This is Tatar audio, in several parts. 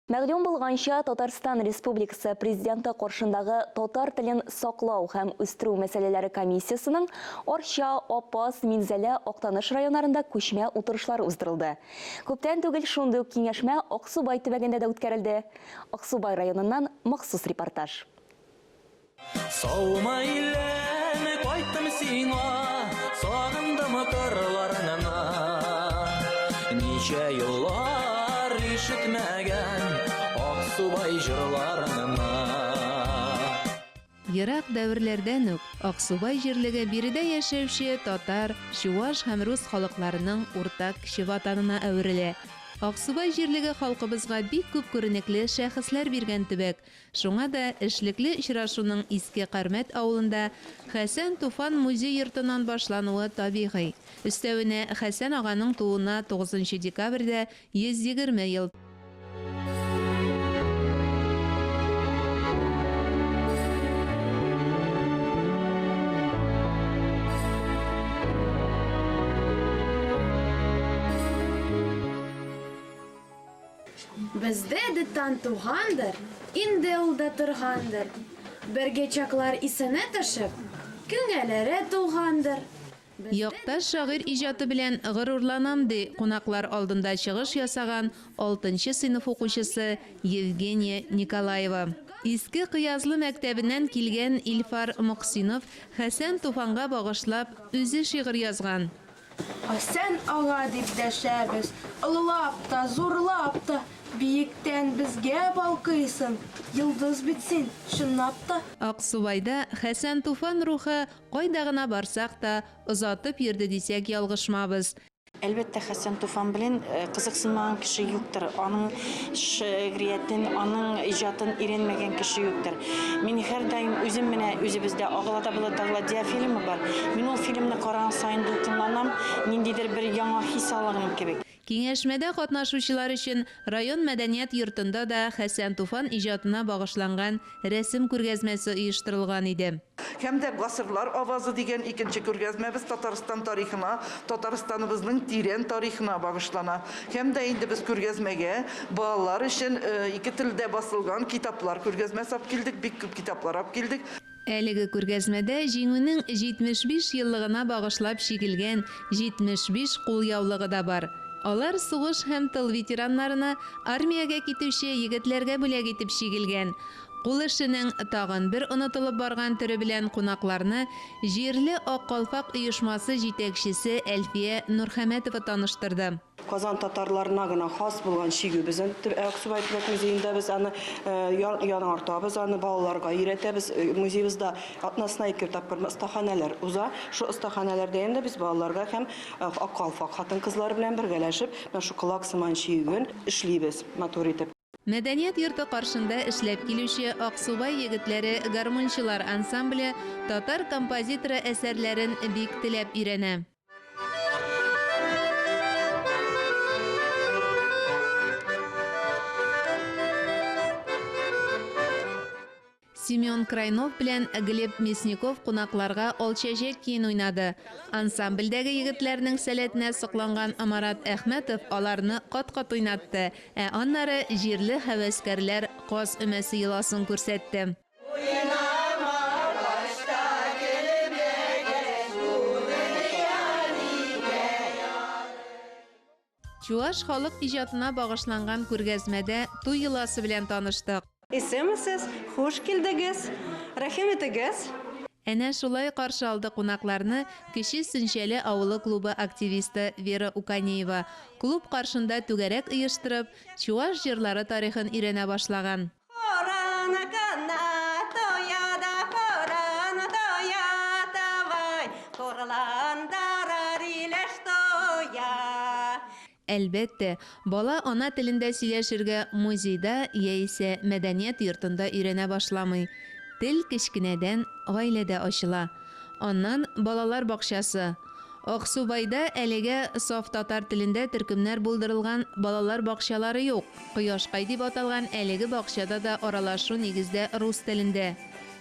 Мәгълүм булганча, Татарстан Республикасы президенты каршындагы татар телен саклау һәм үстерү мәсьәләләре комиссиясының Орча, Апас, Минзәлә, Актаныш районнарында күчмә утырышлары уздырылды. Күптән түгел шундый ук киңәшмә Аксубай төбәгендә дә үткәрелде. Аксубай районыннан махсус репортаж. Ерак дәверләрдән үк Аксубай җирлеге биредә яшәүче татар, чуаш һәм рус халыкларының уртак кеше ватанына әверелә. Аксубай җирлеге халкыбызга бик күп күренекле шәхесләр биргән төбәк. Шуңа да эшлекле очрашуның Иске Кәрмәт авылында Хәсән Туфан музей йортыннан башлануы табигый. Өстәвенә Хәсән аганың тууына 9 декабрьдә 120 ел. Бездә деттан тугандыр, инде ул да торгандыр. Бергә чаклар исенә төшеп, күңелләре тулгандыр. Якташ шагыйрь иҗаты белән горурланам ди кунаклар алдында чыгыш ясаган 6 сыйныф укучысы Евгения Николаева. Иске Кыязлы мәктәбеннән килгән Илфар Мөхсинов Хәсән Туфанга багышлап үзе шигырь язган. Хәсән ага дип дәшәбез, олылап та, зурлап та, биектән безгә балкыйсың, йолдыз бит син, чынлап та. Аксубайда Хәсән Туфан рухы кайда гына барсак та озатып йөрде дисәк ялгышмабыз. Әлбәттә, Хәсән Туфан белән кызыксынмаган кеше юктыр. Аның шигъриятен, аның иҗатын өйрәнмәгән кеше юктыр. Мин һәр даим үзем менә үзебездә Аглада Дагладия фильмы бар. Мин ул фильмны караган саен дулкынланам, ниндидер бер яңа хис алган кебек. Киңәшмәдә катнашучылар өчен район мәдәният йортында да Хәсән Туфан иҗатына багышланган рәсем күргәзмәсе оештырылган иде. Һәм дә гасырлар авазы дигән икенче күргәзмәбез Татарстан тарихына, Татарстаныбызның тирән тарихына багышлана. Һәм дә инде без күргәзмәгә балалар өчен ике телдә басылган китаплар күргәзмәсе алып килдек, бик күп китаплар алып килдек. Әлеге күргәзмәдә җиңүнең 75 еллыгына багышлап чигелгән 75 кулъяулыгы да бар. Алар сугыш һәм тыл ветераннарына, армиягә китүче егетләргә бүләк итеп чигелгән. Кул эшенең тагын бер онытылып барган төре белән кунакларны җирле Ак Калфак оешмасы җитәкчесе Әлфия Нурхәмәтова таныштырды. Казан татарларына гына хас булган чигү безнең Аксубай төбәк музеенда без аны яңартабыз, аны балаларга өйрәтәбез. Музеебызда атнасына 2 тапкыр остаханәләр уза. Шу остаханәләрдә инде biz балаларга һәм Ак Калфак хатын-кызлар белән бергәләшеп, шу кылак сыман чигүен эшлибез, матур итеп. Мәдәният йорты каршында эшләп килүче Аксубай егетләре гармунчылар ансамбле татар композиторы әсәрләрен бик теләп өйрәнә. Семен Крайнов белән Глеб Мясников кунакларга алчәҗәк киен уйнады. Ансамбльдәге егетләрнең сәләтенә сокланган Амарат Әхмәтов аларны кат-кат уйнатты, аннары җирле һәвәскәрләр каз өмәсе йоласын күрсәтте. Чуаш халык иҗатына багышланган күргәзмәдә туй йоласы белән таныштык. Исемсез, хуш килдегез, рәхим итегез. Әнә шулай каршы алды кунакларны Кече Сөнчәле авылы клубы активисты Вера Уканеева. Клуб каршында түгәрәк оештырып, чуаш җырлары тарихын өйрәнә башлаган. Әлбәттә, бала ана телендә сөйләшергә музейда яисә мәдәният йортында өйрәнә башламый. Тел кечкенәдән гаиләдә ачыла. Аннан балалар бакчасы. Аксубайда әлегә саф татар телендә төркемнәр булдырылган балалар бакчалары юк. Кояшкай дип аталган әлеге бакчада да аралашу нигездә рус телендә.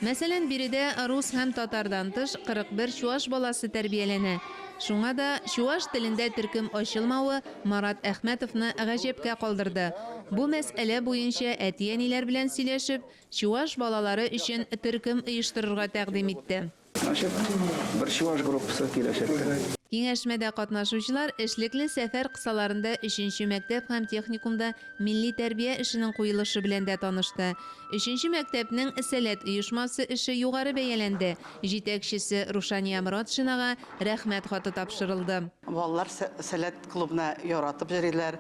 Мәсәлән, биредә рус һәм татардан тыш 41 чуаш баласы тәрбияләнә. Шуңа да чуаш телендә төркем ачылмавы Марат Әхмәтовны гаҗәпкә калдырды. Бу мәсьәлә буенча әти-әниләр белән сөйләшеп, чуаш балалары өчен төркем оештырырга тәкъдим итте. Bir Şuvaş gruppası kиләчәктә. Киңәшмәдә катнашучылар эшлекле сәфәр кысаларында 3нче мәктәп һәм техникумда милли тәрбия эшенең куелышы белән дә танышты. 3нче мәктәпнең сәләт оешмасы эше югары бәяләнде. Җитәкчесе Рушания Моратшинага рәхмәт хаты тапшырылды. Балалар сәләт клубына яратып йөриләр.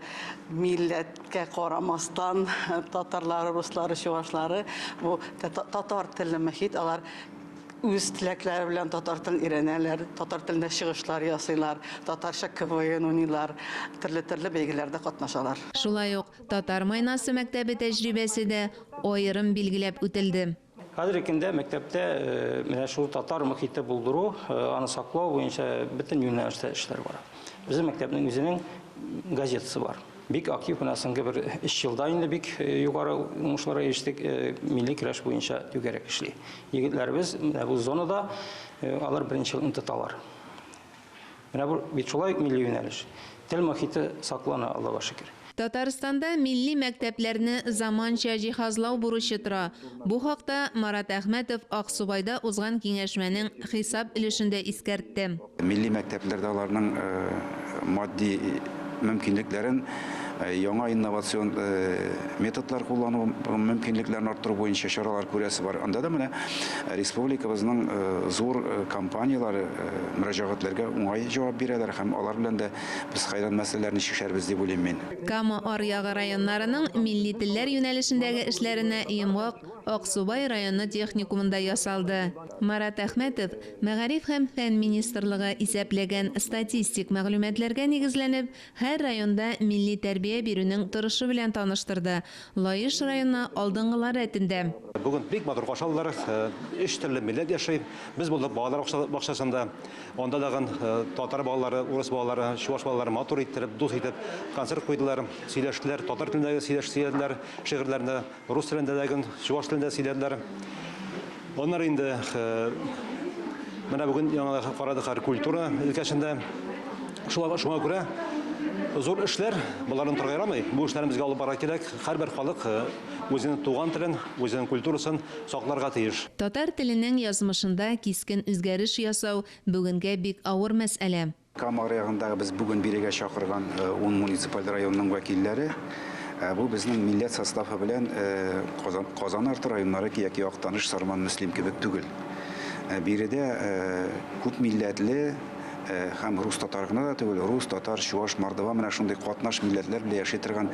Милләткә карамастан татарлары, руслары, чуашлары бу татар телле мөхит алар үз теләкләре белән татар телен өйрәнәләр, татар телендә чыгышлар ясыйлар, татарча КВН уйныйлар, төрле бәйгеләрдә катнашалар. Шулай ук Татар майнасы мәктәбе тәҗрибәсе дә аерым билгеләп үтелде. Хәзерге көндә мәктәптә менә шул татар мөхите булдыру, аны саклау буенча бөтен юнәлештә эшләр бар. Безнең мәктәпнең үзенең газетасы бар. Бик актив соңгы бер 3 елда инде бик югары уңышларга ирештек, милли көрәш буенча түгәрәк эшли. Егетләребез менә бу зонада алар беренче тоталар. Менә бу бит шулай милли юнәлеш. Тел мөхите саклана, Аллаһка шөкер. Татарстанда милли мәктәпләрне заманча җиһазлау бурычы тора. Бу хакта Марат Әхмәтов Аксубайда узган киңәшмәнең хисап өлешендә искәртте. Милли мәктәпләрдә аларның матди мөмкинлекләрен яңа инновацион методлар куллану мөмкинлекләрен арттыру буенча чаралар күрәсе бар. Анда да менә республикабызның зур компаниялары мөрәҗәгатьләргә уңай җавап бирәләр һәм алар белән дә без кайдан мәсьәләләрне чишәрбез дип уйлыйм мин. Кама Аръягы районнарының милли телләр юнәлешендәге эшләренә йомгак Аксубай районы техникумында ясалды. Марат Әхмәтов Мәгариф һәм фән министрлыгы исәпләгән статистик мәгълүматларга нигезләнеп, һәр районда милли тәрбия бирүнең торышы белән таныштырды. Лаеш районы алдынгылар рәтендә. Бүген бик матур кашалар, 3 төрле милләт яши. Без булдык балалар бакчасында, анда дагы татар балалары, урыс балалары, чуаш балалары матур иттереп, дус итеп концерт куйдылар, сөйләштеләр, татар телендә сөйләштеләр, шигырьләрендә, рус телендә дә, чуаш телендә сөйләделәр. Onlar инде менә бүген яңа карадык культура өлкәсендә шуңа күрә зур эшләр буларын турга ярамый. Бу эшләрне безгә алып бара кирәк. Һәрбер халык үзенең туган телен, үзенең культурасын сакларга тиеш. Татар теленең язмышында кискен үзгәреш ясау бүгенгә бик авыр мәсьәлә. Кама районындагы без бүген бирегә чакырган 10 муниципаль районның вәкилләре бу безнең милләт составы белән Казан арты районнары яки Актаныш, Сарман, Мөслим кебек түгел. Биредә күп милләтле һәм рус татар гына да түгел, рус, татар, чуаш, мордва менә шундый катнаш милләтләр белән яши торган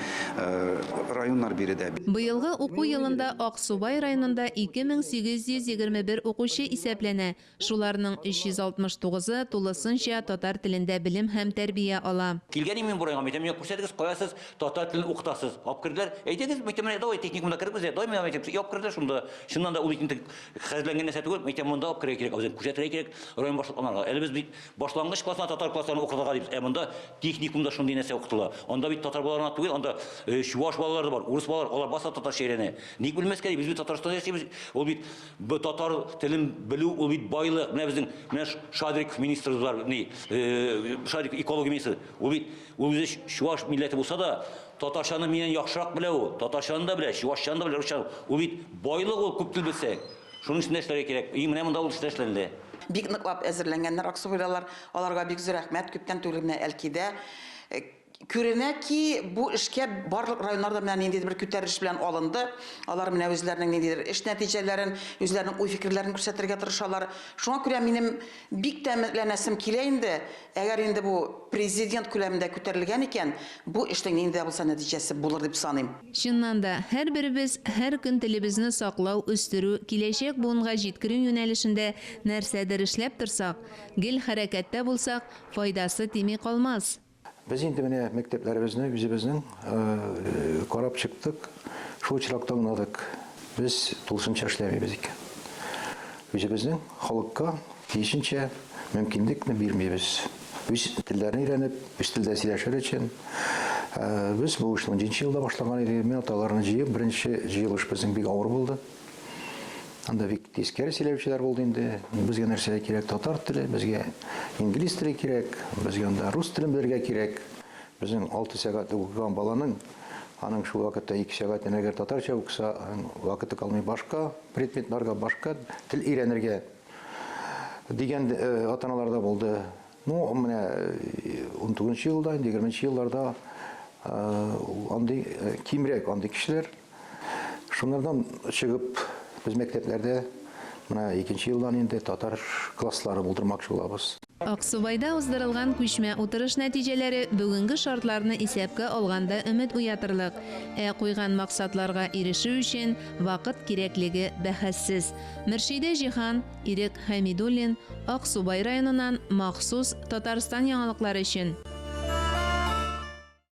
районнар биредә. Быелгы уку елында Аксубай районында 2821 укучы исәпләнә. Шуларның 369-ы тулысынча татар телендә белем һәм тәрбия ала. Килгән мен бурайга мәктәпкә күрсәтегез, каясыз татар телен укытасыз. Алып керделәр. Әйтегез, мәктәпкә давай техникумда керегез, давай мәктәпкә алып керделәр шунда. Шуннан да ул икенче хәзерләнгән нәрсә түгел, мәктәпкә алып керергә кирәк, үзен күрсәтергә кирәк. Район башлыкларга. Әле без бит башлангыч классына татар классларын укытырга дибез. Монда техникумда шундый нәрсә укытыла. Анда бит татар балаларына түгел, анда чуаш балалар да бар, урыс балалар, алар баса татар шәйрәне. Ник белмәскә, без бит Татарстанда яшибез. Ул бит татар телен белү, ул бит байлык. Менә безнең Шадрик министрыбыз бар, Шадрик экология министры. Ул бит үзе чуаш милләте булса да, татарчаны менән яхшырак белә ул. Татарчаны да белә, чуашчаны да белә, русчаны. Ул бит байлык, ул күп тел белсә. Шуның өчен эшләргә кирәк. Менә монда ул эшләнде. Бик ныклап әзерләнгәннәр Аксубайлар, аларга бик зур рәхмәт, күптән түгел менә Әлкидә. Күренә ки, бу эшкә барлык районнарда менә ниндидер бер күтәрелеш белән алынды. Алар менә үзләренең ниндидер эш нәтиҗәләрен, үзләренең уй фикерләрен күрсәтергә тырышалар. Шуңа күрә минем бик тәмәкләнәсем килә инде. Әгәр инде бу президент күләмендә күтәрелгән икән, бу эштең нинди булса нәтиҗәсе булыр дип саныйм. Чыннан да, һәрберебез һәр көн телебезне саклау, үстерү, киләчәк буынга җиткерү юнәлешендә нәрсәдер эшләп торсак, гел хәрәкәттә булсак, файдасы тими калмас. Biz инде менә мәктәпләребезне үзебезнең карап чыктык, шул чиракта гынадык. Без тулысынча эшләмибез икән. Үзебезнең халыкка тиешенчә мөмкинлекне бирмибез. Үз телләрне өйрәнеп, үз телдә сөйләшер өчен без бу эшне 10нчы елда башлаган идек. Мен аталарны җыеп, беренче җыелыш безнең бик авыр булды. Анда бик тескәре сөйләүчеләр булды инде. Безгә нәрсә кирәк? Татар теле, безгә инглиз теле кирәк, безгә анда рус телен белергә кирәк. Безнең 6 сәгать укыган баланың аның шул вакытта 2 сәгать әгәр татарча укыса, вакыты калмый башка предметларга, башка тел өйрәнергә дигән ата-аналарда булды. Ну, менә 19 елда, 20 елларда андый кимрәк андый кешеләр. Шуннардан чыгып без мәктәпләрдә менә 2 елдан инде татар класслары булдырмакчы булабыз. Аксубайда уздырылган күчмә утырыш нәтиҗәләре бүгенге шартларны исәпкә алганда өмет уятырлык. Куйган максатларга ирешү өчен вакыт кирәклеге бәхәссез. Мөршидә Җиһан, Ирек Хәмидуллин, Аксубай районыннан махсус Татарстан яңалыклары өчен.